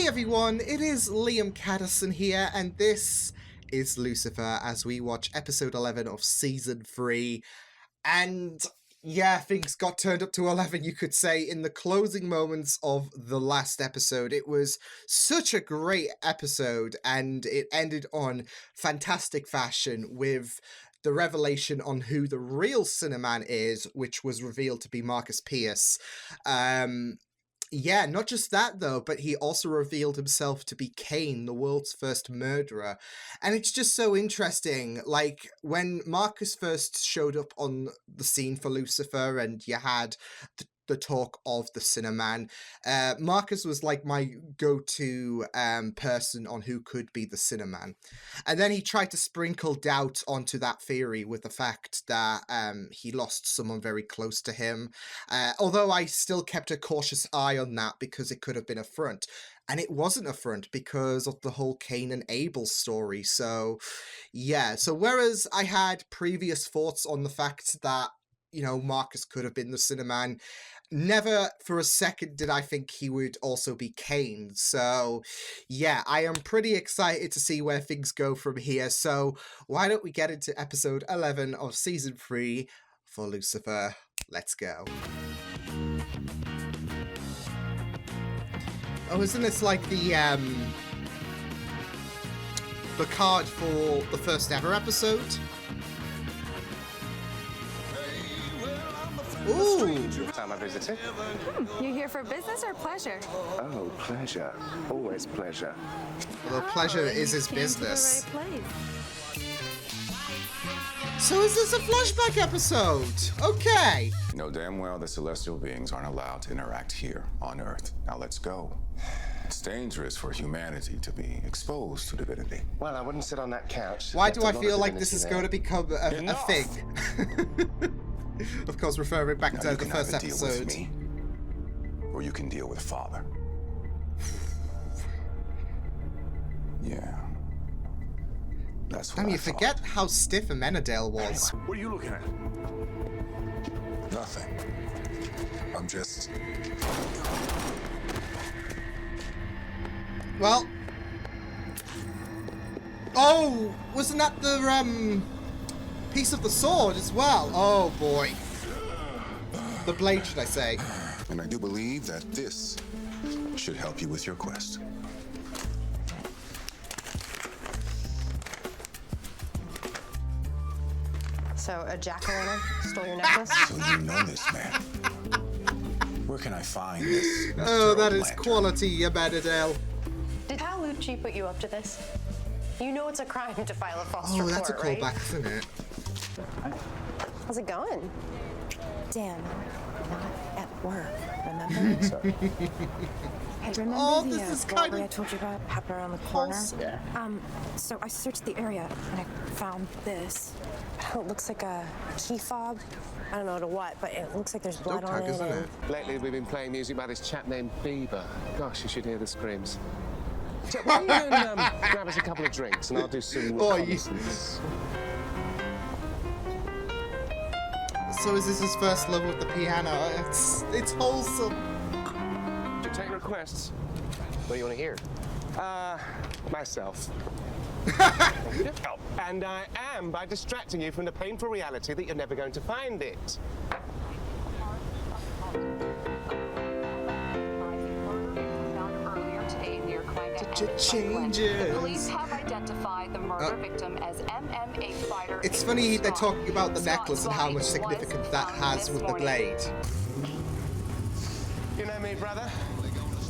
everyone, it is Liam Caddison here, and this is Lucifer as we watch episode 11 of season 3. And yeah, things got turned up to 11, you could say, in the closing moments of the last episode. It was such a great episode, and it ended on fantastic fashion with the revelation on who the real Cinnamon is, which was revealed to be Marcus Pierce. Yeah, not just that, though, but he also revealed himself to be Cain, the world's first murderer. And it's just so interesting. Like, when Marcus first showed up on the scene for Lucifer and you had the talk of the Cinnamon, Marcus was like my go-to person on who could be the Cinnamon. And then he tried to sprinkle doubt onto that theory with the fact that he lost someone very close to him. Although I still kept a cautious eye on that because it could have been a front. And it wasn't a front because of the whole Cain and Abel story. So, yeah. So whereas I had previous thoughts on the fact that, you know, Marcus could have been the Cinnamon, never for a second did I think he would also be Cain. So, yeah, I am pretty excited to see where things go from here. So, why don't we get into episode 11 of season 3 for Lucifer? Let's go. Oh, isn't this like the card for the first ever episode? Ooh! Time I visited. You here for business or pleasure? Oh, pleasure. Always pleasure. Although pleasure is his business. To the right place. So is this a flashback episode? Okay. You know damn well that celestial beings aren't allowed to interact here on Earth. Now let's go. It's dangerous for humanity to be exposed to divinity. Well, I wouldn't sit on that couch. Why There's do I a lot feel of like this is going to become a thing? Of course, referring back Now to you the can first either deal episode. with me, or you can deal with Father. Yeah. That's what Damn, I you thought. forget how stiff Amenadale was. What are you looking at? Nothing. I'm just... Well. Oh, wasn't that the piece of the sword as well? Oh boy. The blade, should I say? And I do believe that this should help you with your quest. So a jack-o'-lantern stole your necklace? So you know this man. Where can I find this? Oh, Mr. that is Lantern? quality, Amenadale. Did Paolucci put you up to this? You know it's a crime to file a false Oh, report, that's a right? callback, isn't it? How's it going? Dan, not at work, remember? Sorry. Hey, remember Oh, the this is robbery kind I of told you about happened around the corner? wholesome. Yeah. So I searched the area and I found this. Oh, it looks like a key fob. I don't know to what, but it looks like there's blood Dope on tag, it. isn't and- it? Lately, we've been playing music by this chap named Bieber. Gosh, you should hear the screams. So, why don't you go and grab us a couple of drinks, and I'll do some Oh, reconnaissance. So is this his first love with the piano? It's wholesome. Do you take requests? What do you want to hear? Myself. And I am by distracting you from the painful reality that you're never going to find it. Changes. Police have identified the murder victim as MMA fighter. It's Aiden funny they're Scott. talking about the Scott's necklace and how body much was significance that found has this with the morning. blade. You know me, brother.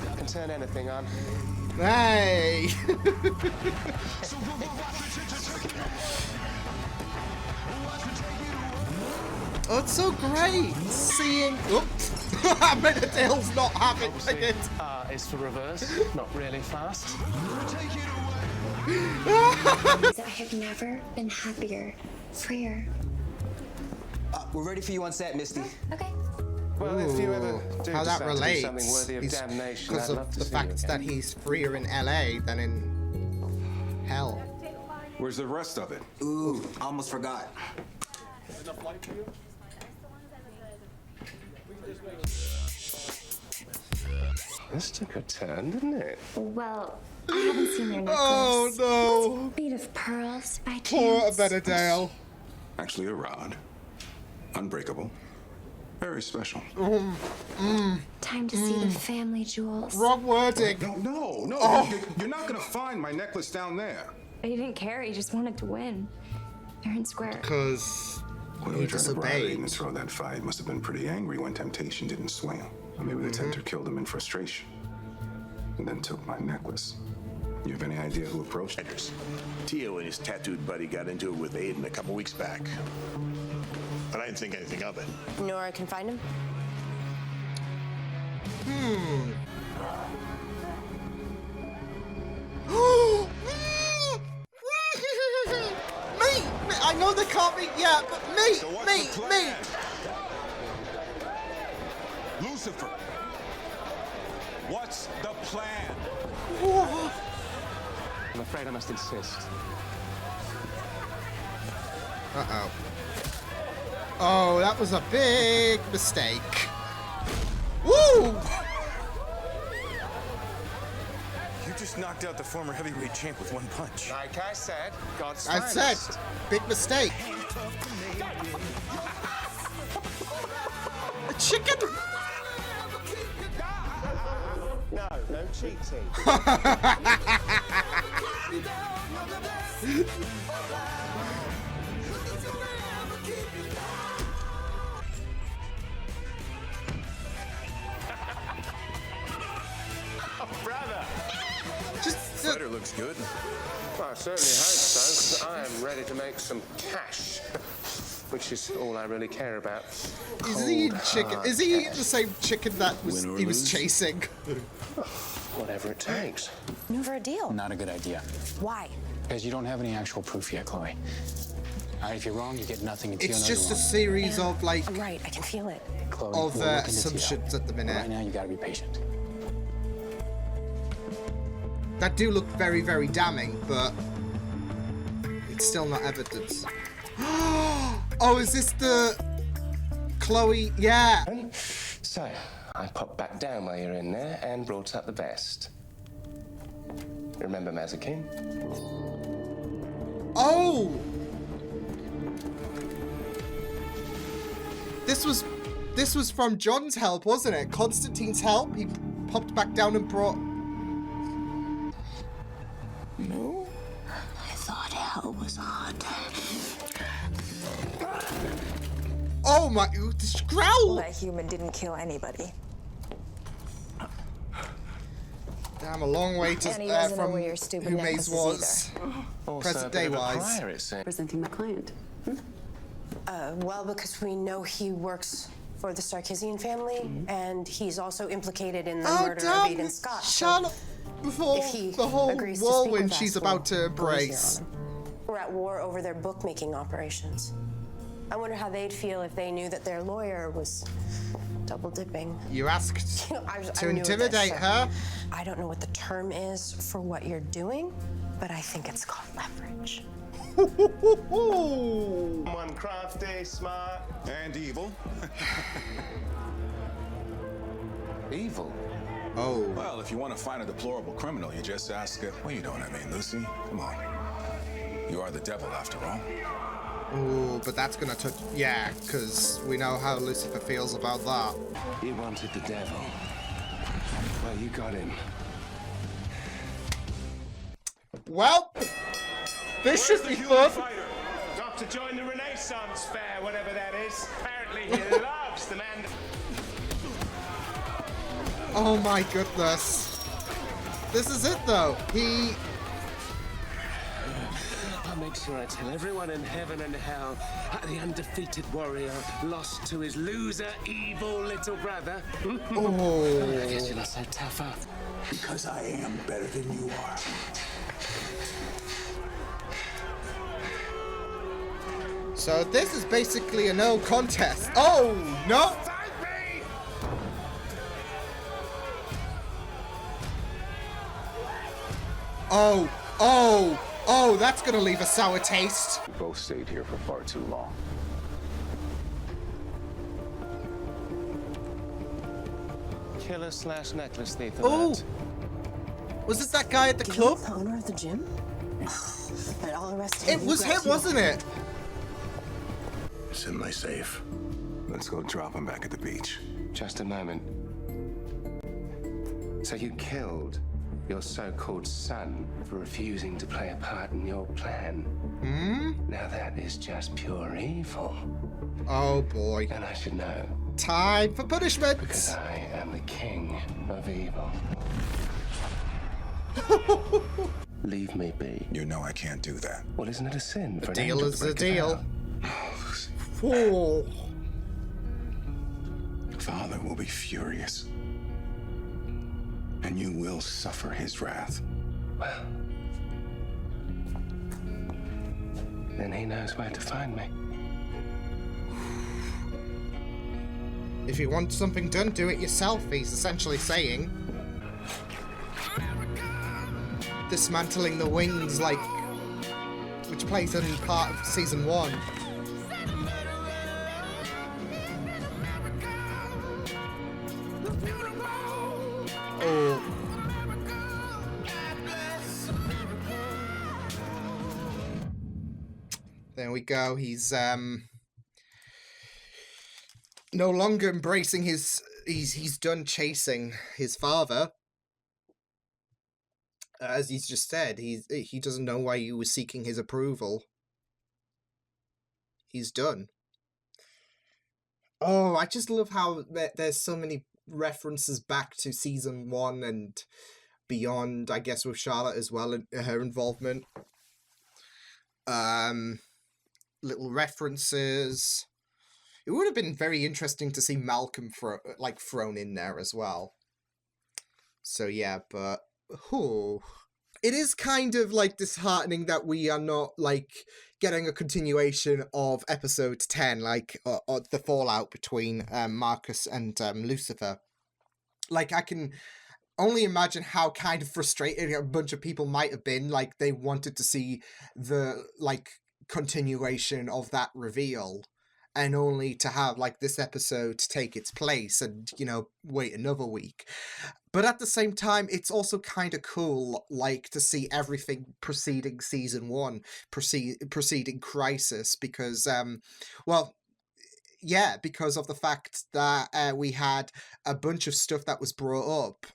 I can turn anything on. Hey! Oh, it's so great seeing. Oops! Amenadale's not having it. Is for reverse, not really fast. I have never been happier, freer. We're ready for you on set, Misty. Okay. Well, if you ever do How that decide to do relates something worthy of is damnation, because I'd love of to the see fact you that again. he's freer in LA than in hell. Where's the rest of it? Ooh, almost forgot. This took a turn, didn't it? Well, I haven't seen your necklace. Oh no! Made of pearls by chance. Poor Benedale. Actually, a rod. Unbreakable. Very special. Time to see the family jewels. Wrong wording. No. Oh. You're not gonna find my necklace down there. He didn't care. He just wanted to win. Fair and square. Because Whoever he tried to bribe disobeyed. Aiden to throw that fight must have been pretty angry when temptation didn't swing. Or maybe the tempter killed him in frustration. And then took my necklace. You have any idea who approached it? Tio and his tattooed buddy got into it with Aiden a couple weeks back. But I didn't think anything of it. You know where I can find him? Me! I know they can't be. Yeah, but me! So what's me! the Me! plan? Lucifer. What's the plan? I'm afraid I must insist. Uh-oh. Oh, that was a big mistake. Woo! You just knocked out the former heavyweight champ with one punch. Like I said, God's I said, finest. big mistake. A chicken? No cheating. Brother! Just, Sweater looks good. Well, I certainly hope so, because I am ready to make some cash. Which is all I really care about. is he eating chicken? Is he eating the same chicken that was, Win or he was lose? chasing? Whatever it takes. Never a deal. Not a good idea. Why? Because you don't have any actual proof yet, Chloe. All right, if you're wrong, you get nothing until It's you know just a you're series of like I'm right. I can feel it. wrong. Chloe, of we'll look into assumptions Tio. at the But Right minute now, you gotta be patient. that do look very, very damning, but it's still not evidence. Oh, is this the Chloe? Yeah. So, I popped back down while you're in there and brought up the best. Remember Mazakin? Oh! This was from John's help, wasn't it? Constantine's help. He popped back down and brought. No. I thought hell was hot. Oh my! This growl! That human didn't kill anybody. Damn, a long way to And he doesn't know from where your stupid who Maze necklace is was. Also Present a bit day of a wise. prior, it seems. Presenting the client. Well, because we know he works for the Sarkisian family, and he's also implicated in the Oh murder of damn! Aiden Scott. so Charlotte, before if he the whole agrees to speak whirlwind with us, she's we'll about to go easier embrace. on him. We're at war over their bookmaking operations. I wonder how they'd feel if they knew that their lawyer was double dipping. You asked I'm to new at this, intimidate so her. I don't know what the term is for what you're doing, but I think it's called leverage. One crafty, smart. And evil. Evil. Oh. Well, if you want to find a deplorable criminal, you just ask, well, you know what I mean, Lucy. Come on. You are the devil, after all. Ooh, but that's gonna touch. Yeah, because we know how Lucifer feels about that. You wanted the devil. Well, you got him. Well, this should be fun. Got to join the Renaissance fair, whatever that is. Apparently he loves the man. Oh my goodness. This is it though. I'll make sure I tell everyone in heaven and hell how the undefeated warrior lost to his loser, evil little brother. Oh. I guess you're not so tough, huh? Because I am better than you are. So this is basically a no contest. Oh no! Oh, that's gonna leave a sour taste. We both stayed here for far too long. killer slash necklace thief. Oh! alert. Was it that guy at the club? The owner of the gym? And I'll arrest It was him, wasn't it? It's in my safe. Let's go drop him back at the beach. Just a moment. So you killed your so-called son for refusing to play a part in your plan? Now that is just pure evil. Oh boy. And I should know. Time for punishment! Because I am the king of evil. Leave me be. You know I can't do that. Well, isn't it a sin for A an deal angel is to a break deal. vow? Oh. Father will be furious. And you will suffer his wrath. Well, then he knows where to find me. If you want something done, do it yourself, he's essentially saying. Dismantling the wings, like, which plays in part of season 1. Oh. There we go. He's no longer embracing his he's done chasing his father. As he's just said, he doesn't know why he was seeking his approval. He's done. Oh, I just love how there's so many references back to season 1 and beyond, I guess, with Charlotte as well, and her involvement. Little references. It would have been very interesting to see Malcolm thrown in there as well. So yeah, but it is kind of like disheartening that we are not like getting a continuation of episode 10, like the fallout between Marcus and Lucifer. Like, I can only imagine how kind of frustrated a bunch of people might have been. Like, they wanted to see the like continuation of that reveal, and only to have like this episode take its place and, you know, wait another week. But at the same time, it's also kind of cool, like, to see everything preceding season 1, preceding Crisis, because, well, yeah, because of the fact that we had a bunch of stuff that was brought up.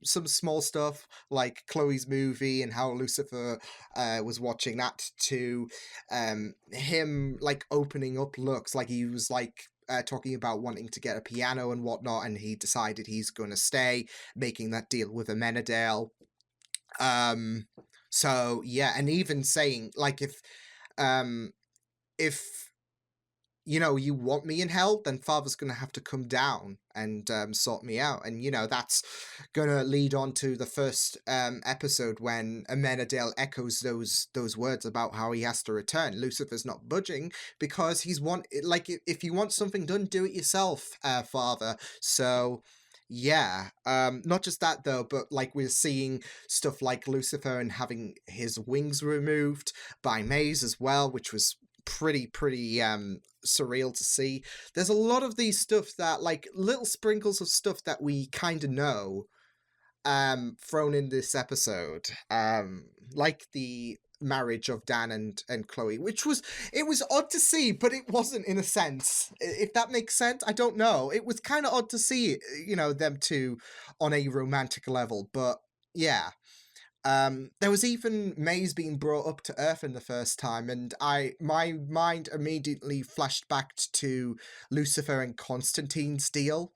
Some small stuff like Chloe's movie and how Lucifer was watching that, to him like opening up looks like he was like talking about wanting to get a piano and whatnot, and he decided he's going to stay, making that deal with Amenadale. So yeah, and even saying like, if you know, you want me in hell, then Father's going to have to come down and sort me out. And, you know, that's going to lead on to the first episode when Amenadale echoes those words about how he has to return. Lucifer's not budging because if you want something done, do it yourself, Father. So yeah, not just that though, but like we're seeing stuff like Lucifer and having his wings removed by Maze as well, which was pretty surreal to see. There's a lot of these stuff that, like, little sprinkles of stuff that we kind of know thrown in this episode, like the marriage of Dan and Chloe, which was odd to see, but it wasn't, in a sense, if that makes sense. I don't know, it was kind of odd to see, you know, them two on a romantic level, but yeah. There was even Maze being brought up to Earth in the first time, and my mind immediately flashed back to Lucifer and Constantine's deal.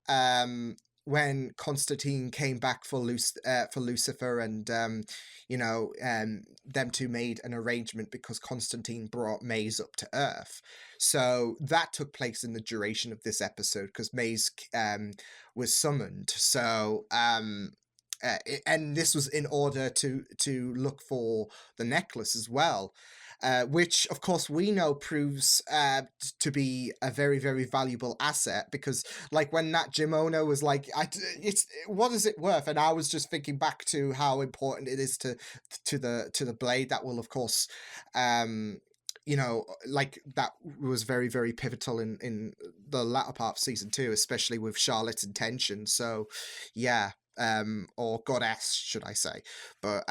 When Constantine came back for Lucifer, and you know, them two made an arrangement because Constantine brought Maze up to Earth. So that took place in the duration of this episode because Maze was summoned. So and this was in order to look for the necklace as well, which of course we know proves to be a very, very valuable asset, because like when that gym owner was like, what is it worth? And I was just thinking back to how important it is to the blade that will of course you know, like that was very, very pivotal in the latter part of season 2, especially with Charlotte's intention. So yeah, or goddess, should I say. But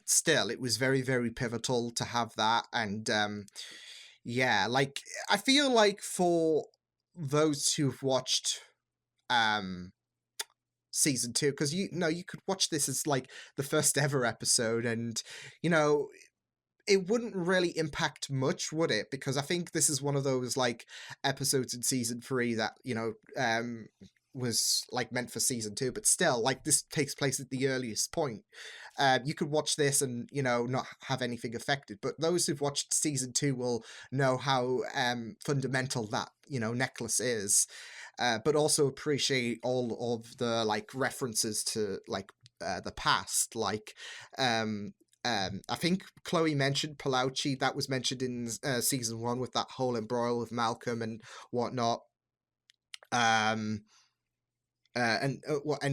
still, it was very, very pivotal to have that. And yeah, like I feel like for those who've watched um season 2, because you know you could watch this as like the first ever episode, and you know it wouldn't really impact much, would it? Because I think this is one of those like episodes in season 3 that, you know, was like meant for season 2, but still, like this takes place at the earliest point. You could watch this and, you know, not have anything affected, but those who've watched season 2 will know how fundamental that, you know, necklace is. But also appreciate all of the like references to like the past, like I think Chloe mentioned Palauchi. That was mentioned in season 1 with that whole embroil with Malcolm and whatnot. And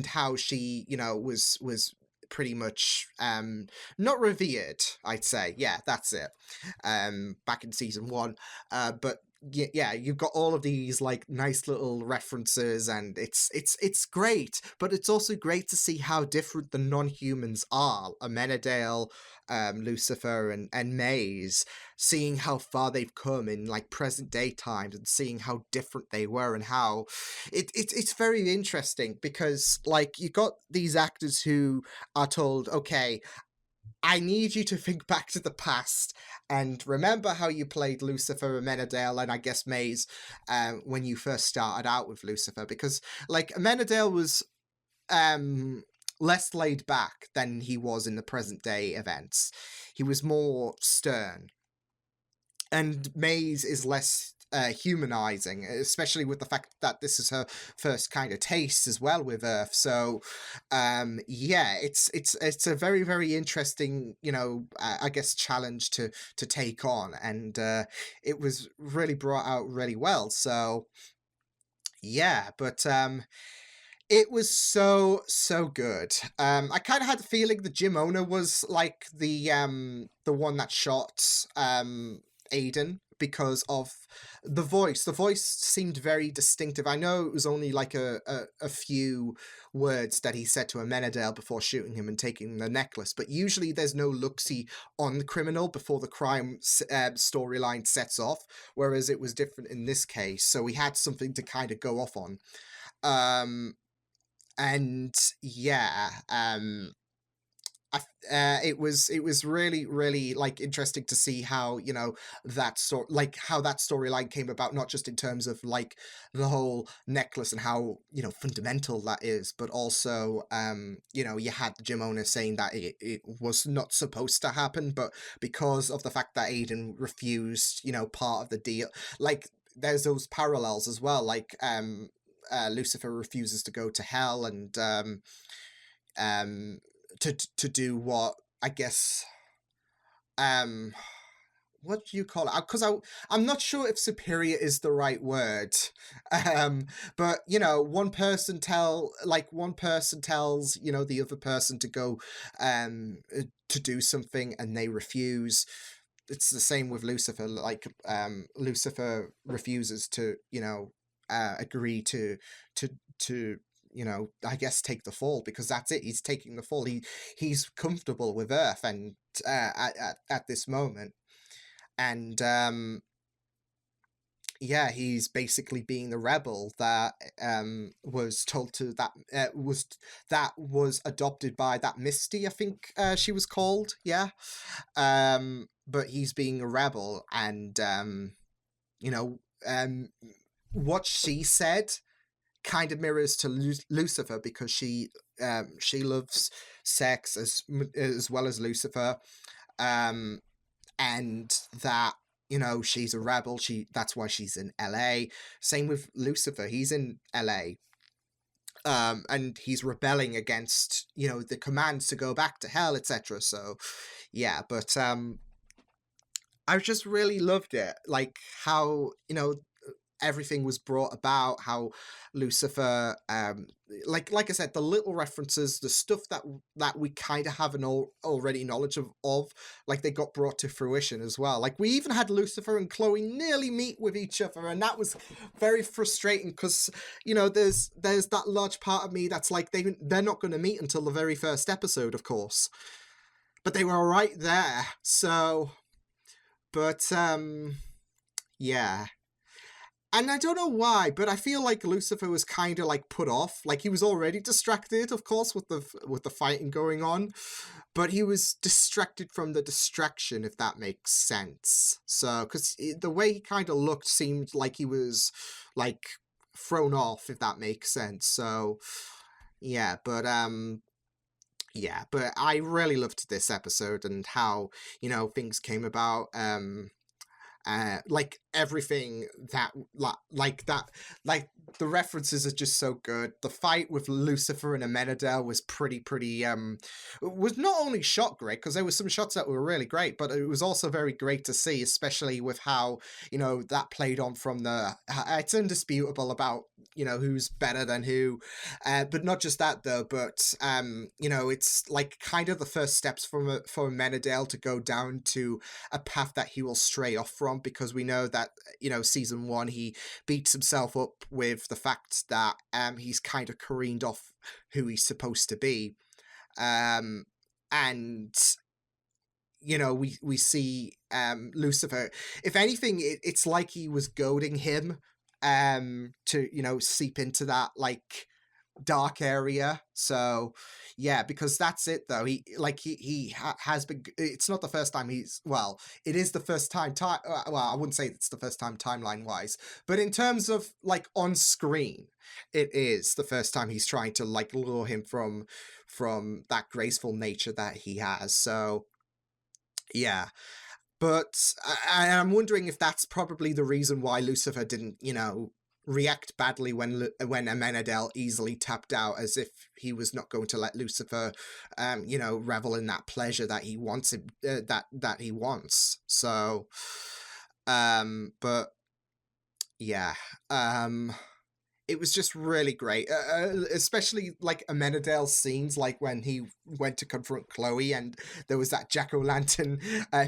how she, you know, was pretty much not revered, I'd say. Yeah, that's it. Back in season 1. But yeah, you've got all of these like nice little references, and it's great. But it's also great to see how different the non-humans are. Amenadale, Lucifer, and Maze, seeing how far they've come in like present day times, and seeing how different they were, and how it's very interesting, because like you got these actors who are told, okay, I need you to think back to the past and remember how you played Lucifer, Amenadale, and I guess Maze when you first started out with Lucifer, because like Amenadale was less laid back than he was in the present day events. He was more stern, and Maze is less humanizing, especially with the fact that this is her first kind of taste as well with Earth. So yeah, it's a very, very interesting, you know, I guess challenge to take on, and it was really brought out really well. So yeah, but it was so good. I kind of had the feeling the gym owner was like the one that shot Aiden, because of the voice. The voice seemed very distinctive. I know it was only like a few words that he said to Amenadale before shooting him and taking the necklace, but usually there's no look-see on the criminal before the crime storyline sets off, whereas it was different in this case. So we had something to kind of go off on. And yeah, it was really, really like interesting to see how, you know, that how that storyline came about, not just in terms of like the whole necklace and how, you know, fundamental that is, but also you know, you had the gym owner saying that it was not supposed to happen, but because of the fact that Aiden refused, you know, part of the deal, like there's those parallels as well, like Lucifer refuses to go to hell, and to do what, I guess, what do you call it? Because I'm not sure if superior is the right word. But you know, one person tells, you know, the other person to go to do something, and they refuse. It's the same with Lucifer. Like Lucifer refuses to, you know, agree to you know, I guess take the fall, because that's it. He's taking the fall. He's comfortable with Earth, and at this moment, and yeah, he's basically being the rebel that was told to that was adopted by that Misty, I think she was called. Yeah, but he's being a rebel, and you know, what she said kind of mirrors to Lucifer, because she loves sex as well as Lucifer, and that, you know, she's a rebel. That's why she's in LA. Same with Lucifer, he's in LA, and he's rebelling against, you know, the commands to go back to hell, etc. So yeah, but I just really loved it, like how, you know, everything was brought about, how Lucifer, like I said, the little references, the stuff that we kind of have already knowledge of, like they got brought to fruition as well. Like we even had Lucifer and Chloe nearly meet with each other, and that was very frustrating because, you know, there's that large part of me that's like they're not going to meet until the very first episode, of course, but they were right there. So, but yeah. And I don't know why, but I feel like Lucifer was kind of like put off. Like he was already distracted, of course, with the fighting going on, but he was distracted from the distraction, if that makes sense. So, because the way he kind of looked seemed like he was like thrown off, if that makes sense. So, yeah, but I really loved this episode and how, you know, things came about. Like everything that like the references are just so good. The fight with Lucifer and Amenadel was pretty was not only shot great, because there were some shots that were really great, but it was also very great to see, especially with how, you know, that played on from it's indisputable about, you know, who's better than who, but not just that though, but you know, it's like kind of the first steps for Amenadel to go down to a path that he will stray off from, because we know that, you know, season 1 he beats himself up with the fact that he's kind of careened off who he's supposed to be, and you know, we see Lucifer, if anything, it's like he was goading him to, you know, seep into that like dark area. So yeah, because that's it though, he has been, it's not the first time it is the first time well, I wouldn't say it's the first time timeline wise, but in terms of like on screen, it is the first time he's trying to like lure him from that graceful nature that he has. So yeah, but I'm wondering if that's probably the reason why Lucifer didn't, you know, react badly when Amenadel easily tapped out, as if he was not going to let Lucifer, you know, revel in that pleasure that he wants, that he wants. So, but yeah, it was just really great, especially like Amenadel's scenes, like when he went to confront Chloe and there was that jack-o'-lantern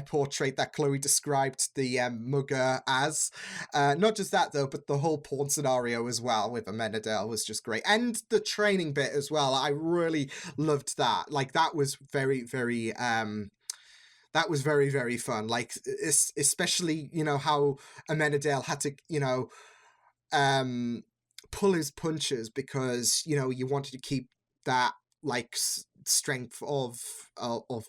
portrait that Chloe described the mugger as. Not just that though, but the whole porn scenario as well with Amenadel was just great, and the training bit as well. I really loved that. Like that was very that was very, very fun. Like especially, you know, how Amenadel had to, you know, pull his punches, because, you know, you wanted to keep that like strength of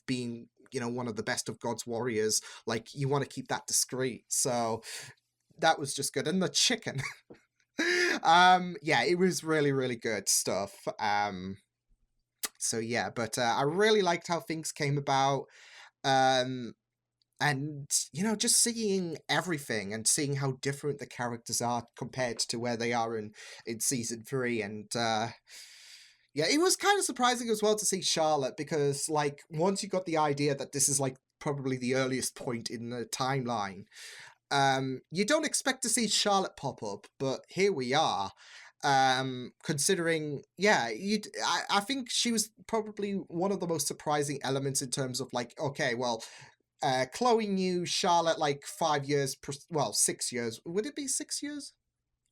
being, you know, one of the best of God's warriors. Like you want to keep that discreet. So that was just good. And the chicken, yeah, it was really, really good stuff. So yeah, but I really liked how things came about. And, you know, just seeing everything and seeing how different the characters are compared to where they are in season 3. And yeah, it was kind of surprising as well to see Charlotte, because like once you got the idea that this is like probably the earliest point in the timeline, you don't expect to see Charlotte pop up, but here we are. Considering, yeah, I think she was probably one of the most surprising elements in terms of like, okay, well, Chloe knew Charlotte like 5 years, 6 years. Would it be 6 years?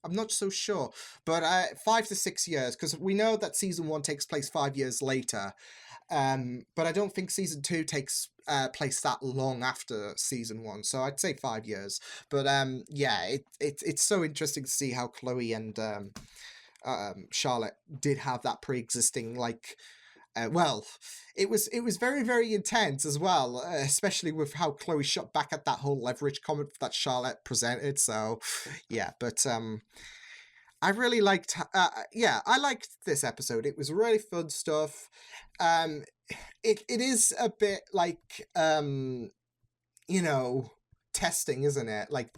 I'm not so sure, but 5 to 6 years, because we know that season 1 takes place 5 years later. But I don't think season 2 takes place that long after season 1, so I'd say 5 years. But yeah, it's so interesting to see how Chloe and Charlotte did have that pre-existing like. Well, it was very, very intense as well, especially with how Chloe shot back at that whole leverage comment that Charlotte presented. So, yeah, but I really liked, yeah, I liked this episode. It was really fun stuff. It is a bit like, you know, testing, isn't it? Like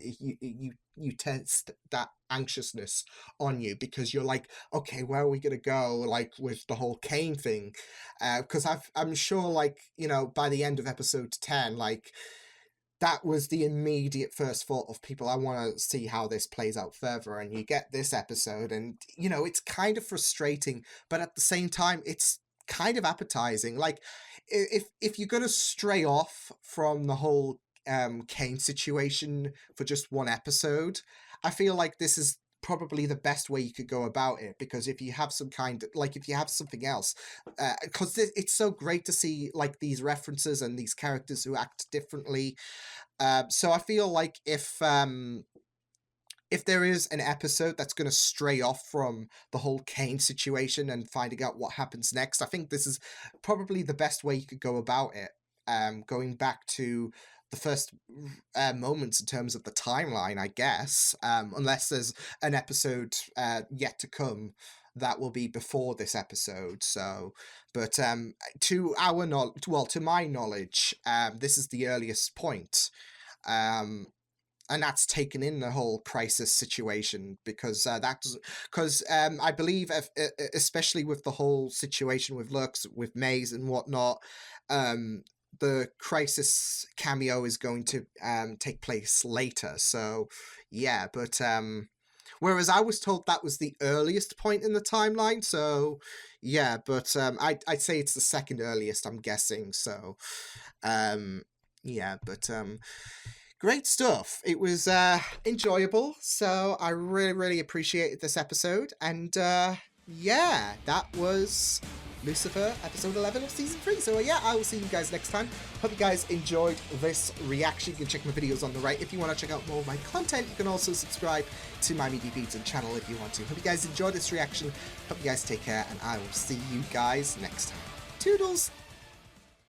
you test that anxiousness on you, because you're like, okay, where are we gonna go, like with the whole Kane thing, because I'm sure, like, you know, by the end of episode 10, like that was the immediate first thought of people. I want to see how this plays out further, and you get this episode, and you know, it's kind of frustrating, but at the same time it's kind of appetizing. Like, if you're gonna stray off from the whole Kane situation for just one episode, I feel like this is probably the best way you could go about it, because if you have some kind of, like, if you have something else, because it's so great to see like these references and these characters who act differently. So I feel like if there is an episode that's going to stray off from the whole Kane situation and finding out what happens next, I think this is probably the best way you could go about it. Going back to the first moments in terms of the timeline, I guess, unless there's an episode yet to come that will be before this episode. So, but to our knowledge, well, to my knowledge, this is the earliest point. And that's taken in the whole crisis situation, because I believe, especially with the whole situation with Lux, with Maze and whatnot, the crisis cameo is going to take place later. So yeah, but whereas I was told that was the earliest point in the timeline. So yeah, but I'd say it's the second earliest, I'm guessing. So yeah, but great stuff. It was enjoyable, so I really appreciated this episode. And yeah, that was Lucifer episode 11 of season 3. So yeah, I will see you guys next time. Hope you guys enjoyed this reaction. You can check my videos on the right if you want to check out more of my content. You can also subscribe to my Media Feeds and channel if you want to. Hope you guys enjoyed this reaction. Hope you guys take care, and I will see you guys next time. Toodles!